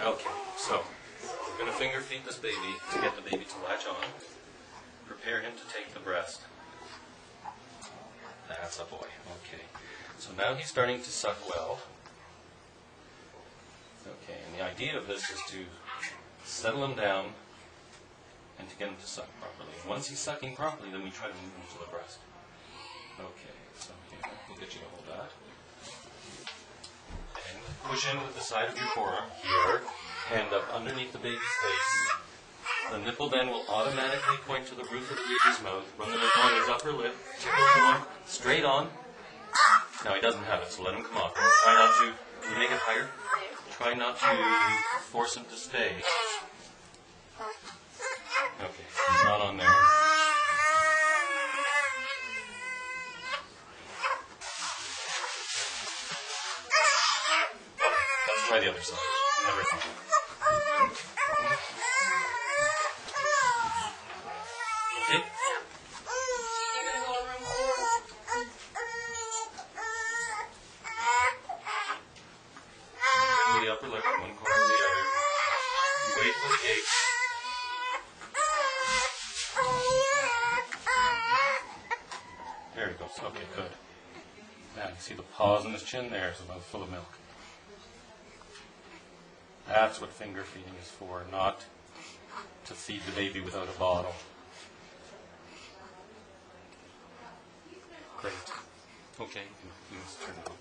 Okay, so we're going to finger feed this baby to get the baby to latch on. Prepare him to take the breast. That's a boy. Okay. So now he's starting to suck well. Okay, and the idea of this is to settle him down and to get him to suck properly. Once he's sucking properly, then we try to move him to the breast. Okay, so here, we'll get you to hold that. And push in with the side of your forearm here, hand up underneath the baby's face. The nipple then will automatically point to the roof of the baby's mouth. Run the nipple on his upper lip, tickle him on, straight on. Now he doesn't have it, so let him come off. And try not to, can you make it higher? Try not to force him to stay. Okay, he's not on there. Let's try the other side. Everything. Okay? The upper lip, one corner to the other. Wait for the gate. There he goes. Okay, good. Now you see the pause in his chin? There's a mouth full of milk. That's what finger feeding is for, not to feed the baby without a bottle. Great. Okay, you can turn it on.